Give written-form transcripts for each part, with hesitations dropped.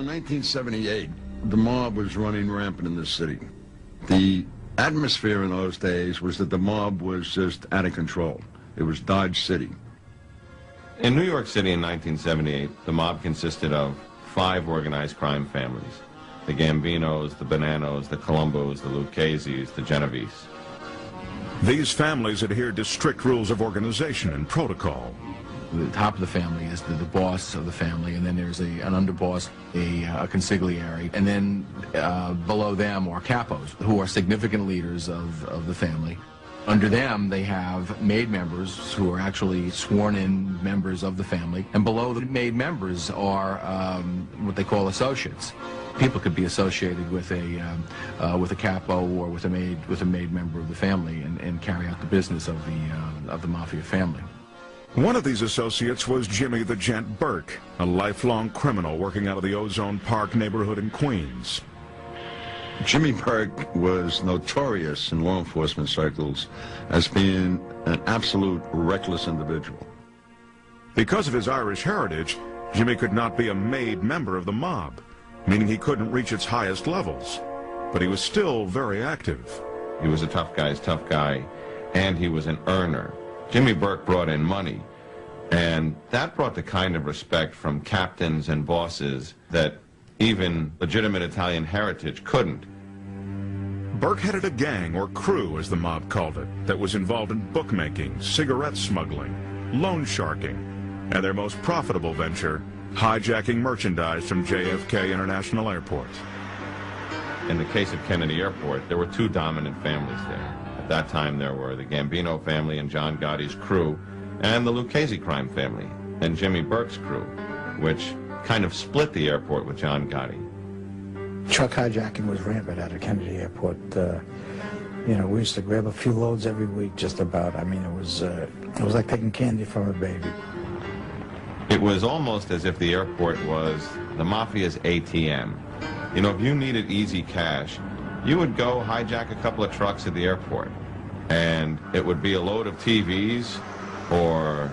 in 1978, the mob was running rampant in the city. The atmosphere in those days was that the mob was just out of control. It was Dodge City. In New York City in 1978, the mob consisted of 5 organized crime families: the Gambinos, the Bonanos, the Colombos, the Lucchese's, the Genovese. These families adhered to strict rules of organization and protocol. The top of the family is the boss of the family, and then there's an underboss, a consigliere, and then below them are capos, who are significant leaders of the family. Under them, they have maid members who are actually sworn-in members of the family, and below the maid members are what they call associates. People could be associated with a capo or with a maid member of the family and carry out the business of the mafia family. One of these associates was Jimmy the Gent Burke, a lifelong criminal working out of the Ozone Park neighborhood in Queens. Jimmy Burke was notorious in law enforcement circles as being an absolute reckless individual. Because of his Irish heritage, Jimmy could not be a made member of the mob, meaning he couldn't reach its highest levels. But he was still very active. He was a tough guy's tough guy, and he was an earner. Jimmy Burke brought in money, and that brought the kind of respect from captains and bosses that even legitimate Italian heritage couldn't. Burke headed a gang, or crew as the mob called it, that was involved in bookmaking, cigarette smuggling, loan sharking, and their most profitable venture, hijacking merchandise from JFK International Airport. In the case of Kennedy Airport, there were 2 dominant families there. At that time, there were the Gambino family and John Gotti's crew, and the Lucchese crime family and Jimmy Burke's crew, which kind of split the airport with John Gotti. Truck hijacking was rampant at Kennedy Airport. You know, we used to grab a few loads every week, just about. I mean, it was like taking candy from a baby. It was almost as if the airport was the mafia's ATM. You know, if you needed easy cash, you would go hijack a couple of trucks at the airport, and it would be a load of TVs or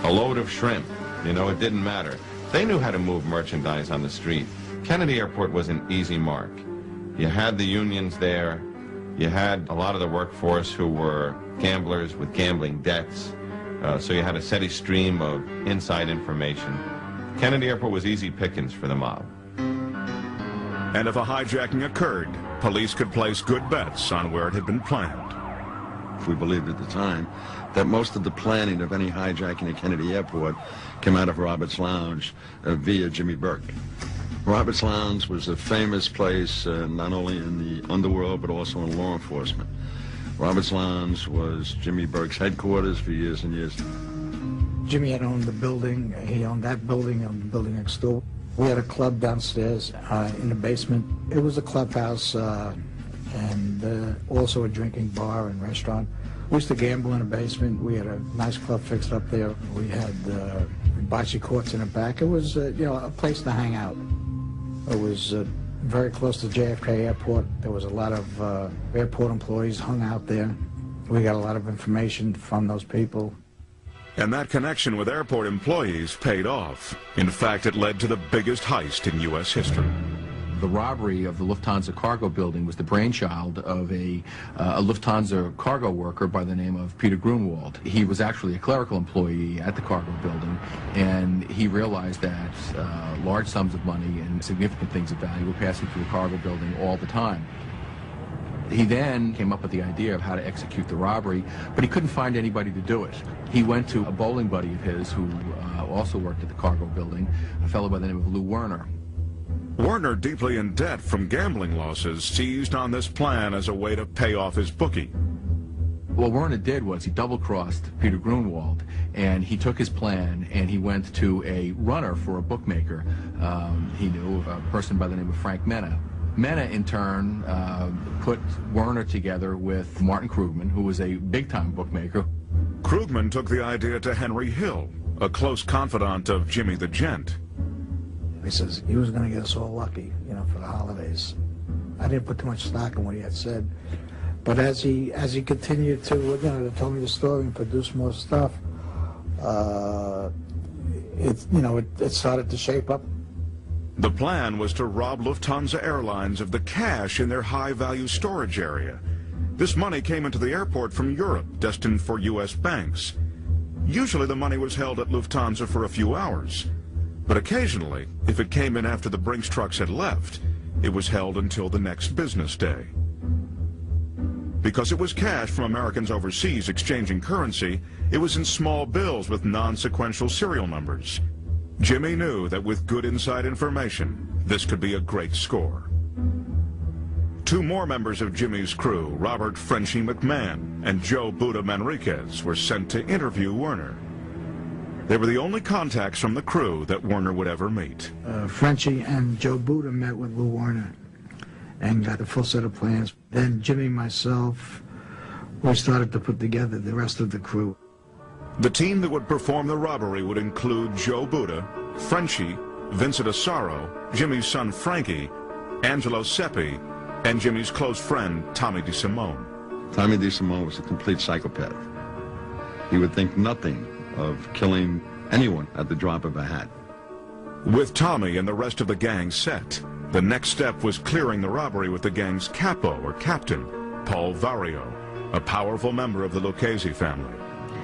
a load of shrimp. You know, it didn't matter. They knew how to move merchandise on the street. Kennedy Airport was an easy mark. You had the unions there. You had a lot of the workforce who were gamblers with gambling debts. So you had a steady stream of inside information. Kennedy Airport was easy pickings for the mob. And if a hijacking occurred, police could place good bets on where it had been planned. We believed at the time that most of the planning of any hijacking at Kennedy Airport came out of Robert's Lounge via Jimmy Burke. Robert's Lounge was a famous place not only in the underworld but also in law enforcement. Robert's Lounge was Jimmy Burke's headquarters for years and years. Jimmy had owned the building. He owned that building, owned the building next door. We had a club downstairs in the basement. It was a clubhouse and also a drinking bar and restaurant. We used to gamble in the basement. We had a nice club fixed up there. We had bocce courts in the back. It was, you know, a place to hang out. It was very close to JFK Airport. There was a lot of airport employees hung out there. We got a lot of information from those people. And that connection with airport employees paid off. In fact, it led to the biggest heist in U.S. history. The robbery of the Lufthansa cargo building was the brainchild of a Lufthansa cargo worker by the name of Peter Grunwald. He was actually a clerical employee at the cargo building, and he realized that large sums of money and significant things of value were passing through the cargo building all the time. He then came up with the idea of how to execute the robbery, but he couldn't find anybody to do it. He went to a bowling buddy of his who also worked at the cargo building, a fellow by the name of Lou Werner. Werner, deeply in debt from gambling losses, seized on this plan as a way to pay off his bookie. What Werner did was he double-crossed Peter Grunwald, and he took his plan and he went to a runner for a bookmaker. He knew a person by the name of Frank Mena. Mena, in turn, put Werner together with Martin Krugman, who was a big-time bookmaker. Krugman took the idea to Henry Hill, a close confidant of Jimmy the Gent. He says he was going to get us all lucky, you know, for the holidays. I didn't put too much stock in what he had said, but as he continued to, you know, to tell me the story and produce more stuff, it started to shape up. The plan was to rob Lufthansa Airlines of the cash in their high-value storage area. This money came into the airport from Europe, destined for U.S. banks. Usually the money was held at Lufthansa for a few hours, but occasionally, if it came in after the Brinks trucks had left, it was held until the next business day. Because it was cash from Americans overseas exchanging currency, it was in small bills with non-sequential serial numbers. Jimmy knew that with good inside information, this could be a great score. Two more members of Jimmy's crew, Robert "Frenchie" McMahon and Joe "Buddha" Manriquez, were sent to interview Werner. They were the only contacts from the crew that Werner would ever meet. Frenchie and Joe Buddha met with Lou Werner and got a full set of plans. Then Jimmy and myself, we started to put together the rest of the crew. The team that would perform the robbery would include Joe Buddha, Frenchie, Vincent Asaro, Jimmy's son Frankie, Angelo Seppi, and Jimmy's close friend Tommy DeSimone. Tommy DeSimone was a complete psychopath. He would think nothing of killing anyone at the drop of a hat. With Tommy and the rest of the gang set, the next step was clearing the robbery with the gang's capo, or captain, Paul Vario, a powerful member of the Lucchese family.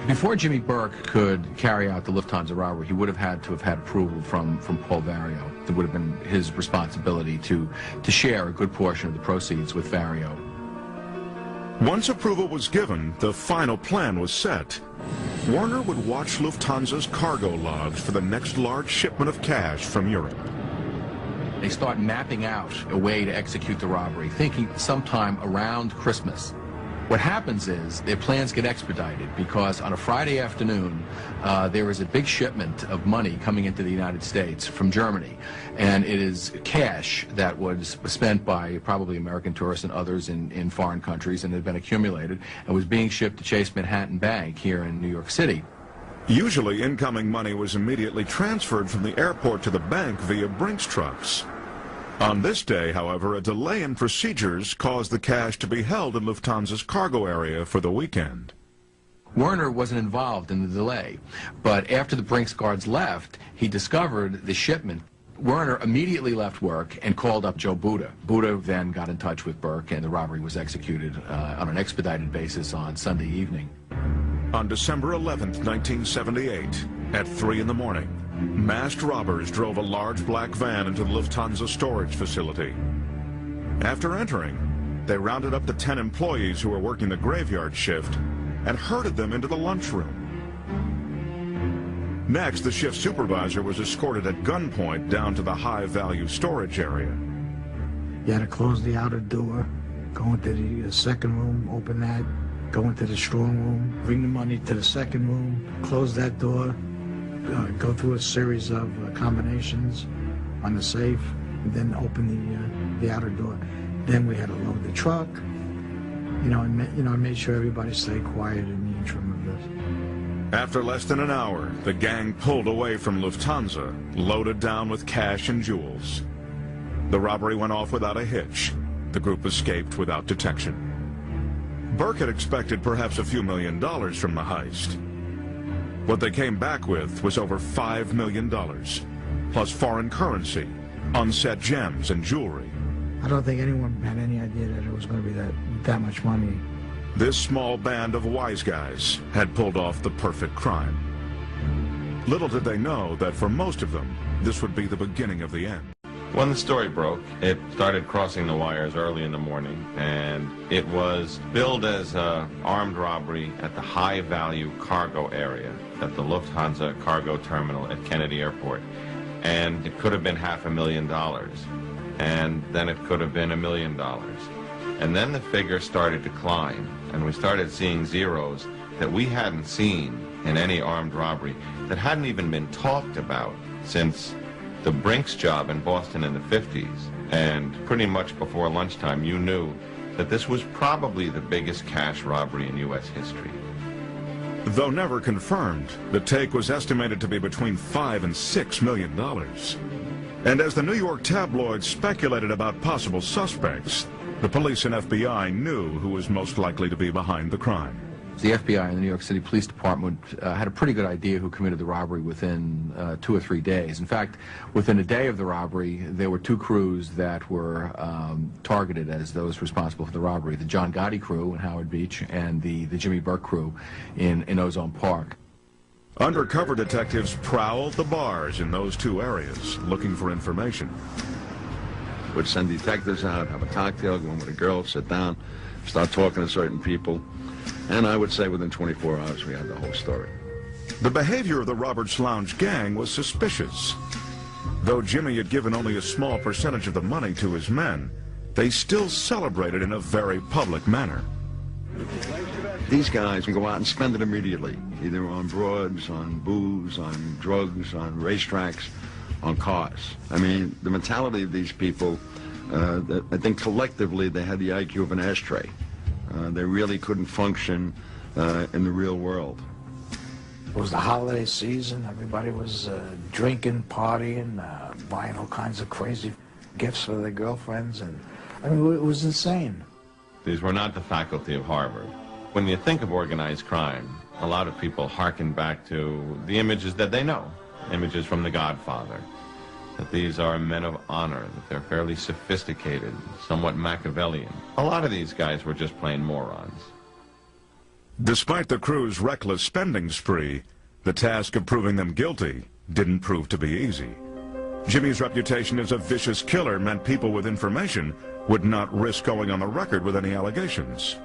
Before Jimmy Burke could carry out the Lufthansa robbery, he would have had approval from Paul Vario. It would have been his responsibility to share a good portion of the proceeds with Vario. Once approval was given, the final plan was set. Werner would watch Lufthansa's cargo logs for the next large shipment of cash from Europe. They start mapping out a way to execute the robbery, thinking sometime around Christmas. What happens is their plans get expedited because on a Friday afternoon, there is a big shipment of money coming into the United States from Germany. And it is cash that was spent by probably American tourists and others in foreign countries and had been accumulated and was being shipped to Chase Manhattan Bank here in New York City. Usually, incoming money was immediately transferred from the airport to the bank via Brinks trucks. On this day, however, a delay in procedures caused the cash to be held in Lufthansa's cargo area for the weekend. Werner wasn't involved in the delay, but after the Brinks guards left, he discovered the shipment. Werner immediately left work and called up Joe Buddha. Buddha then got in touch with Burke, and the robbery was executed on an expedited basis on Sunday evening. On December 11th, 1978, at 3 in the morning, masked robbers drove a large black van into the Lufthansa storage facility. After entering, they rounded up the 10 employees who were working the graveyard shift and herded them into the lunchroom. Next, the shift supervisor was escorted at gunpoint down to the high-value storage area. You had to close the outer door, go into the second room, open that, go into the strong room, bring the money to the second room, close that door, go through a series of combinations on the safe, and then open the outer door. Then we had to load the truck, and made sure everybody stayed quiet in the interim of this. After less than an hour, the gang pulled away from Lufthansa, loaded down with cash and jewels. The robbery went off without a hitch. The group escaped without detection. Burke had expected perhaps a few $1 million from the heist. What they came back with was over $5 million, plus foreign currency, unset gems, and jewelry. I don't think anyone had any idea that it was going to be that much money. This small band of wise guys had pulled off the perfect crime. Little did they know that for most of them, this would be the beginning of the end. When the story broke, it started crossing the wires early in the morning, and it was billed as an armed robbery at the high-value cargo area at the Lufthansa cargo terminal at Kennedy Airport. And it could have been $500,000, and then it could have been $1 million. And then the figure started to climb, and we started seeing zeros that we hadn't seen in any armed robbery, that hadn't even been talked about since the Brinks job in Boston in the 50s. And pretty much before lunchtime, you knew that this was probably the biggest cash robbery in U.S. history. Though never confirmed, the take was estimated to be between $5 and $6 million. And as the New York tabloids speculated about possible suspects, the police and FBI knew who was most likely to be behind the crime. The FBI and the New York City Police Department had a pretty good idea who committed the robbery within 2 or 3 days. In fact, within a day of the robbery, there were 2 crews that were targeted as those responsible for the robbery. The John Gotti crew in Howard Beach and the Jimmy Burke crew in Ozone Park. Undercover detectives prowled the bars in those 2 areas, looking for information. Would send detectives out, have a cocktail, go in with a girl, sit down, start talking to certain people. And I would say within 24 hours we had the whole story. The behavior of the Roberts Lounge gang was suspicious. Though Jimmy had given only a small percentage of the money to his men, they still celebrated in a very public manner. These guys can go out and spend it immediately, either on broads, on booze, on drugs, on racetracks, on cars. I mean, the mentality of these people, I think collectively they had the IQ of an ashtray. They really couldn't function in the real world. It was the holiday season. Everybody was drinking, partying, buying all kinds of crazy gifts for their girlfriends. And I mean, it was insane. These were not the faculty of Harvard. When you think of organized crime, a lot of people hearken back to the images that they know, images from The Godfather, that these are men of honor, that they're fairly sophisticated, somewhat Machiavellian. A lot of these guys were just plain morons. Despite the crew's reckless spending spree, the task of proving them guilty didn't prove to be easy. Jimmy's reputation as a vicious killer meant people with information would not risk going on the record with any allegations.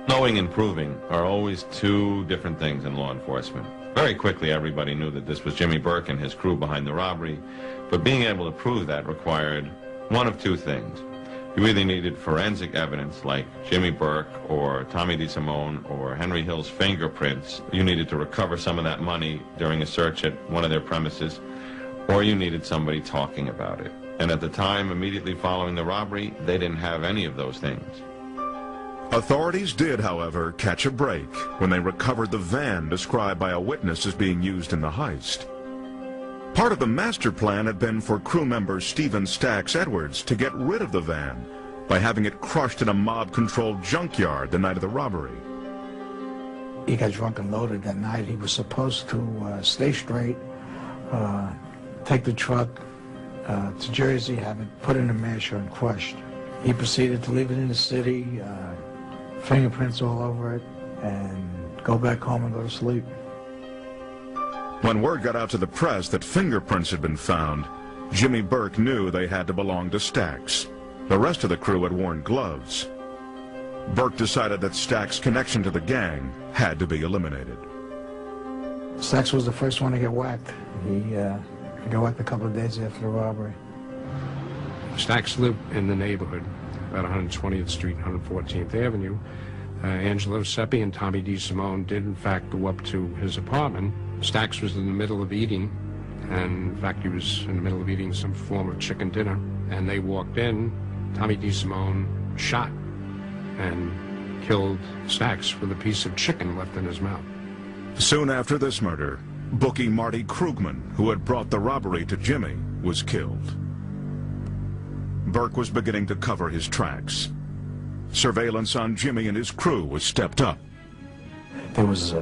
Knowing and proving are always 2 different things in law enforcement. Very quickly, everybody knew that this was Jimmy Burke and his crew behind the robbery, but being able to prove that required one of 2 things. You either needed forensic evidence like Jimmy Burke or Tommy DeSimone or Henry Hill's fingerprints. You needed to recover some of that money during a search at one of their premises, or you needed somebody talking about it. And at the time, immediately following the robbery, they didn't have any of those things. Authorities did, however, catch a break when they recovered the van described by a witness as being used in the heist. Part of the master plan had been for crew member Stephen Stax Edwards to get rid of the van by having it crushed in a mob-controlled junkyard the night of the robbery. He got drunk and loaded that night. He was supposed to stay straight, take the truck to Jersey, have it put in a masher and crushed. He proceeded to leave it in the city, fingerprints all over it, and go back home and go to sleep. When word got out to the press that fingerprints had been found, Jimmy Burke knew they had to belong to Stax. The rest of the crew had worn gloves. Burke decided that Stax's connection to the gang had to be eliminated. Stax was the first one to get whacked. He got whacked a couple of days after the robbery. Stax lived in the neighborhood, about 120th Street, 114th Avenue. Angelo Seppi and Tommy DeSimone did, in fact, go up to his apartment. Stax was in the middle of eating, and in fact, he was in the middle of eating some form of chicken dinner, and they walked in. Tommy DeSimone shot and killed Stax with a piece of chicken left in his mouth. Soon after this murder, bookie Marty Krugman, who had brought the robbery to Jimmy, was killed. Burke was beginning to cover his tracks. Surveillance on Jimmy and his crew was stepped up. There was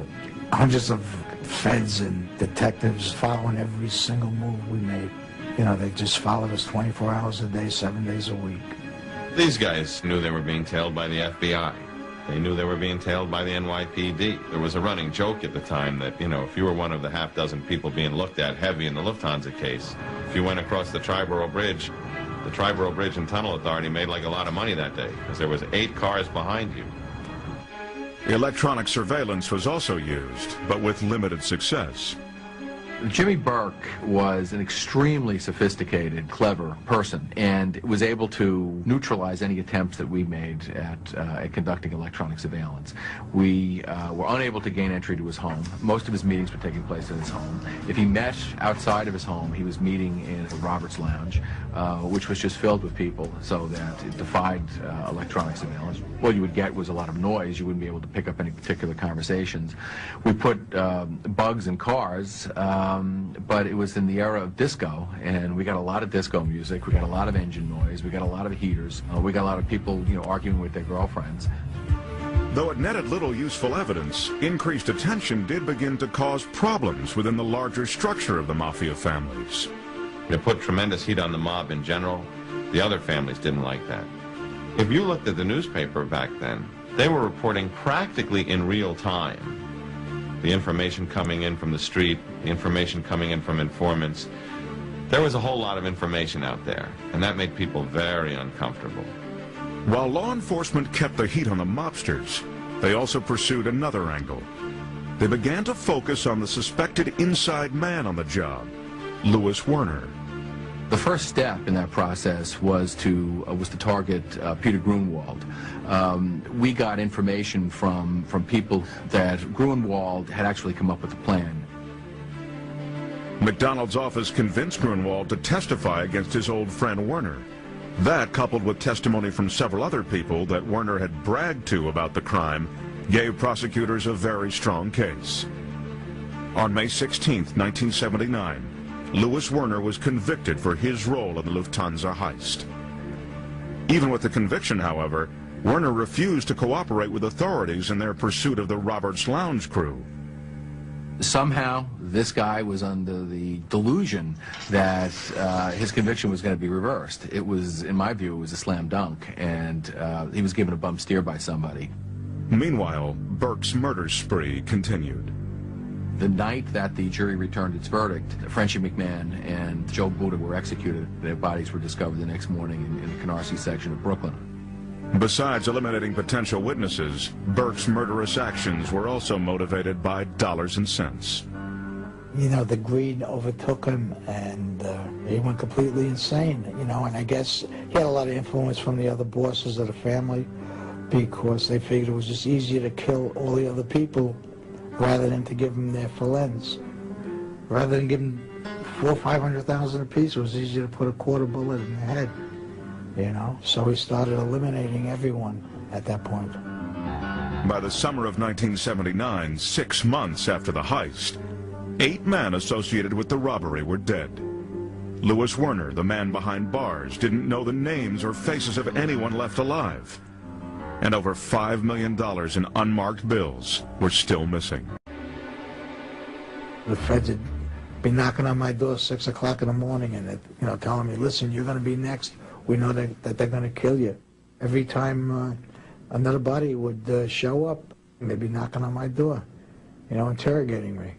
hundreds of feds and detectives following every single move we made. You know, they just followed us 24 hours a day, 7 days a week. These guys knew they were being tailed by the FBI. They knew they were being tailed by the NYPD. There was a running joke at the time that, you know, if you were one of the half-dozen people being looked at heavy in the Lufthansa case, if you went across the Triborough Bridge, the Triborough Bridge and Tunnel Authority made like a lot of money that day, because there was 8 cars behind you. Electronic surveillance was also used, but with limited success. Jimmy Burke was an extremely sophisticated, clever person, and was able to neutralize any attempts that we made at conducting electronic surveillance. We were unable to gain entry to his home. Most of his meetings were taking place in his home. If he met outside of his home, he was meeting in the Roberts Lounge, which was just filled with people, so that it defied electronic surveillance. What you would get was a lot of noise. You wouldn't be able to pick up any particular conversations. We put bugs in cars, but it was in the era of disco, and we got a lot of disco music. We got a lot of engine noise. We got a lot of heaters. We got a lot of people, you know, arguing with their girlfriends. Though it netted little useful evidence, increased attention did begin to cause problems within the larger structure of the mafia families. It put tremendous heat on the mob in general. The other families didn't like that. If you looked at the newspaper back then, they were reporting practically in real time. The information coming in from the street, the information coming in from informants. There was a whole lot of information out there, and that made people very uncomfortable. While law enforcement kept the heat on the mobsters, they also pursued another angle. They began to focus on the suspected inside man on the job, Louis Werner. The first step in that process was to target Peter Grunwald. We got information from people that Grunwald had actually come up with a plan. McDonald's office convinced Grunwald to testify against his old friend Werner. That, coupled with testimony from several other people that Werner had bragged to about the crime, gave prosecutors a very strong case. On May 16, 1979, Louis Werner was convicted for his role in the Lufthansa heist. Even with the conviction, however, Werner refused to cooperate with authorities in their pursuit of the Roberts Lounge crew. Somehow, this guy was under the delusion that his conviction was going to be reversed. It was, in my view, it was a slam dunk, and he was given a bump steer by somebody. Meanwhile, Burke's murder spree continued. The night that the jury returned its verdict, Frenchie McMahon and Joe Buddha were executed. Their bodies were discovered the next morning in the Canarsie section of Brooklyn. Besides eliminating potential witnesses, Burke's murderous actions were also motivated by dollars and cents. You know, the greed overtook him, and he went completely insane, you know, and I guess he had a lot of influence from the other bosses of the family, because they figured it was just easier to kill all the other people rather than to give them their fillets. Rather than give them $400,000 or $500,000 apiece, it was easier to put a quarter bullet in their head, you know. So he started eliminating everyone at that point. By the summer of 1979, 6 months after the heist, 8 men associated with the robbery were dead. Louis Werner, the man behind bars, didn't know the names or faces of anyone left alive. And over $5 million in unmarked bills were still missing. The feds would be knocking on my door 6 o'clock in the morning and, you know, telling me, listen, you're going to be next. We know that they're going to kill you. Every time another body would show up, they'd be knocking on my door, you know, interrogating me.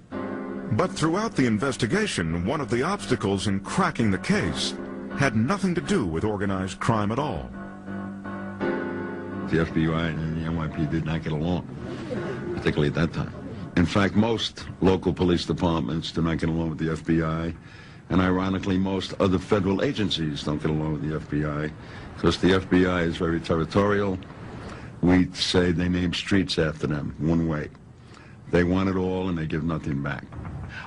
But throughout the investigation, one of the obstacles in cracking the case had nothing to do with organized crime at all. The FBI and the NYPD did not get along, particularly at that time. In fact, most local police departments do not get along with the FBI, and ironically, most other federal agencies don't get along with the FBI, because the FBI is very territorial. We say they name streets after them, one way. They want it all, and they give nothing back.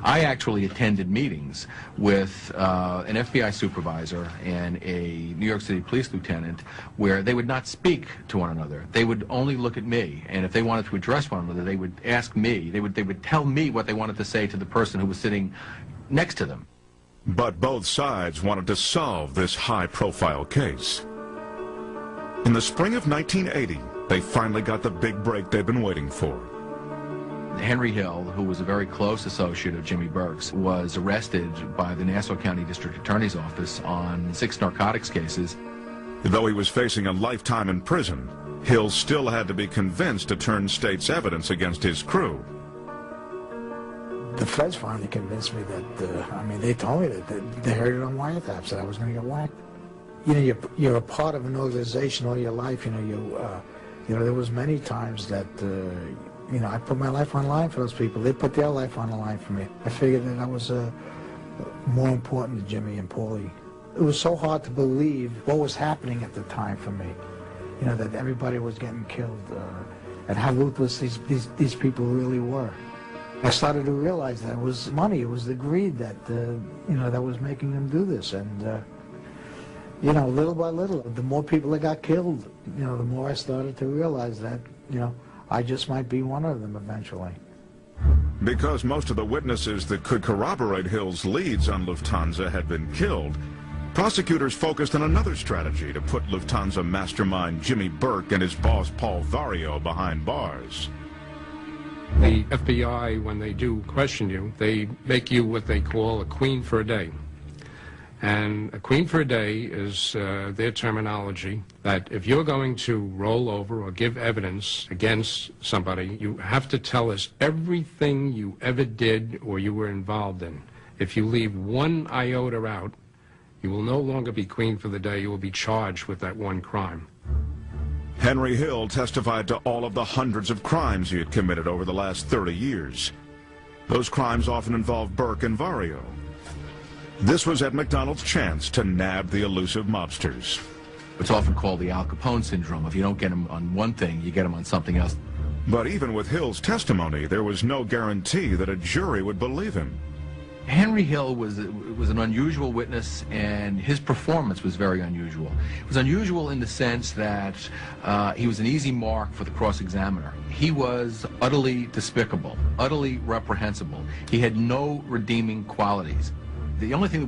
I actually attended meetings with an FBI supervisor and a New York City police lieutenant where they would not speak to one another. They would only look at me, and if they wanted to address one another, they would ask me. They would tell me what they wanted to say to the person who was sitting next to them. But both sides wanted to solve this high-profile case. In the spring of 1980, they finally got the big break they'd been waiting for. Henry Hill, who was a very close associate of Jimmy Burke's, was arrested by the Nassau County District Attorney's Office on 6 narcotics cases. Though he was facing a lifetime in prison, Hill still had to be convinced to turn state's evidence against his crew. The feds finally convinced me that, I mean, they told me that they heard it on wiretaps that I was going to get whacked. You know, you're a part of an organization all your life. You know, there was many times that, you know, I put my life on the line for those people. They put their life on the line for me. I figured that I was more important to Jimmy and Paulie. It was so hard to believe what was happening at the time for me. You know, that everybody was getting killed, and how ruthless these people really were. I started to realize that it was money, it was the greed that, you know, that was making them do this. And, you know, little by little, the more people that got killed, you know, the more I started to realize that, you know, I just might be one of them eventually. Because most of the witnesses that could corroborate Hill's leads on Lufthansa had been killed, Prosecutors focused on another strategy to put Lufthansa mastermind Jimmy Burke and his boss Paul Vario behind bars. The FBI, when they do question you, they make you what they call a queen for a day. And a queen for a day is their terminology that if you're going to roll over or give evidence against somebody, you have to tell us everything you ever did or you were involved in. If you leave one iota out, you will no longer be queen for the day. You will be charged with that one crime. Henry Hill testified to all of the hundreds of crimes he had committed over the last 30 years. Those crimes often involved Burke and Vario. This was Ed McDonald's chance to nab the elusive mobsters. It's often called the Al Capone syndrome. If you don't get them on one thing, you get them on something else. But even with Hill's testimony, there was no guarantee that a jury would believe him. Henry Hill was an unusual witness, and his performance was very unusual. It was unusual in the sense that he was an easy mark for the cross-examiner. He was utterly despicable, utterly reprehensible. He had no redeeming qualities. The only thing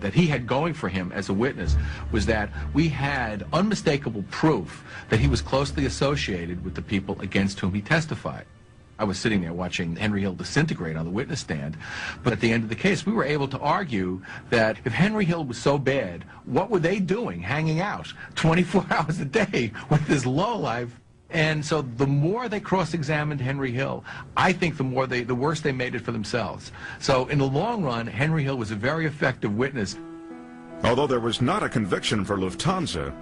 that he had going for him as a witness was that we had unmistakable proof that he was closely associated with the people against whom he testified. I was sitting there watching Henry Hill disintegrate on the witness stand, but at the end of the case, we were able to argue that if Henry Hill was so bad, what were they doing hanging out 24 hours a day with this lowlife? And so the more they cross-examined Henry Hill, I think the worse they made it for themselves. So in the long run, Henry Hill was a very effective witness. Although there was not a conviction for Lufthansa,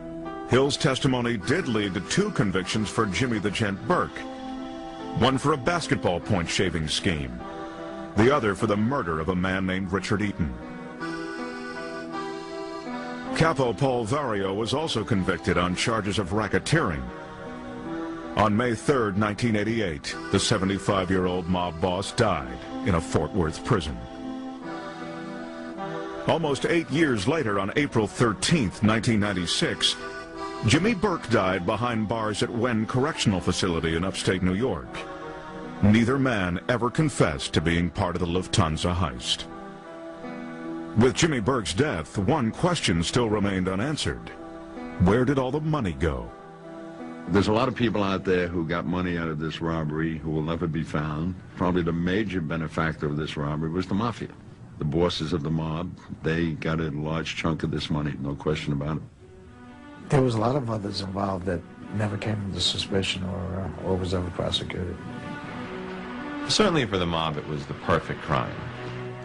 Hill's testimony did lead to 2 convictions for Jimmy the Gent Burke. One for a basketball point shaving scheme, the other for the murder of a man named Richard Eaton. Capo Paul Vario was also convicted on charges of racketeering. On May 3, 1988, the 75-year-old mob boss died in a Fort Worth prison. Almost 8 years later, on April 13, 1996, Jimmy Burke died behind bars at Wen Correctional Facility in upstate New York. Neither man ever confessed to being part of the Lufthansa heist. With Jimmy Burke's death, one question still remained unanswered. Where did all the money go? There's a lot of people out there who got money out of this robbery who will never be found. Probably the major benefactor of this robbery was the mafia. The bosses of the mob, they got a large chunk of this money, no question about it. There was a lot of others involved that never came into suspicion or was ever prosecuted. Certainly for the mob, it was the perfect crime.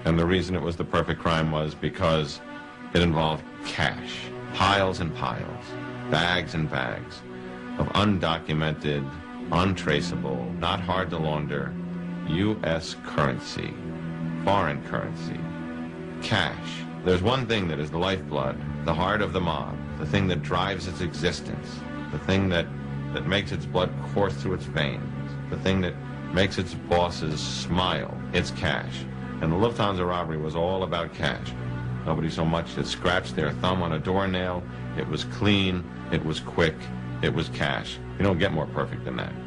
And the reason it was the perfect crime was because it involved cash, piles and piles, bags and bags of undocumented, untraceable, not hard to launder, U.S. currency, foreign currency, cash. There's one thing that is the lifeblood, the heart of the mob, the thing that drives its existence, the thing that makes its blood course through its veins, the thing that makes its bosses smile. It's cash. And the Lufthansa robbery was all about cash. Nobody so much as scratched their thumb on a doornail. It was clean, it was quick, it was cash. You don't get more perfect than that.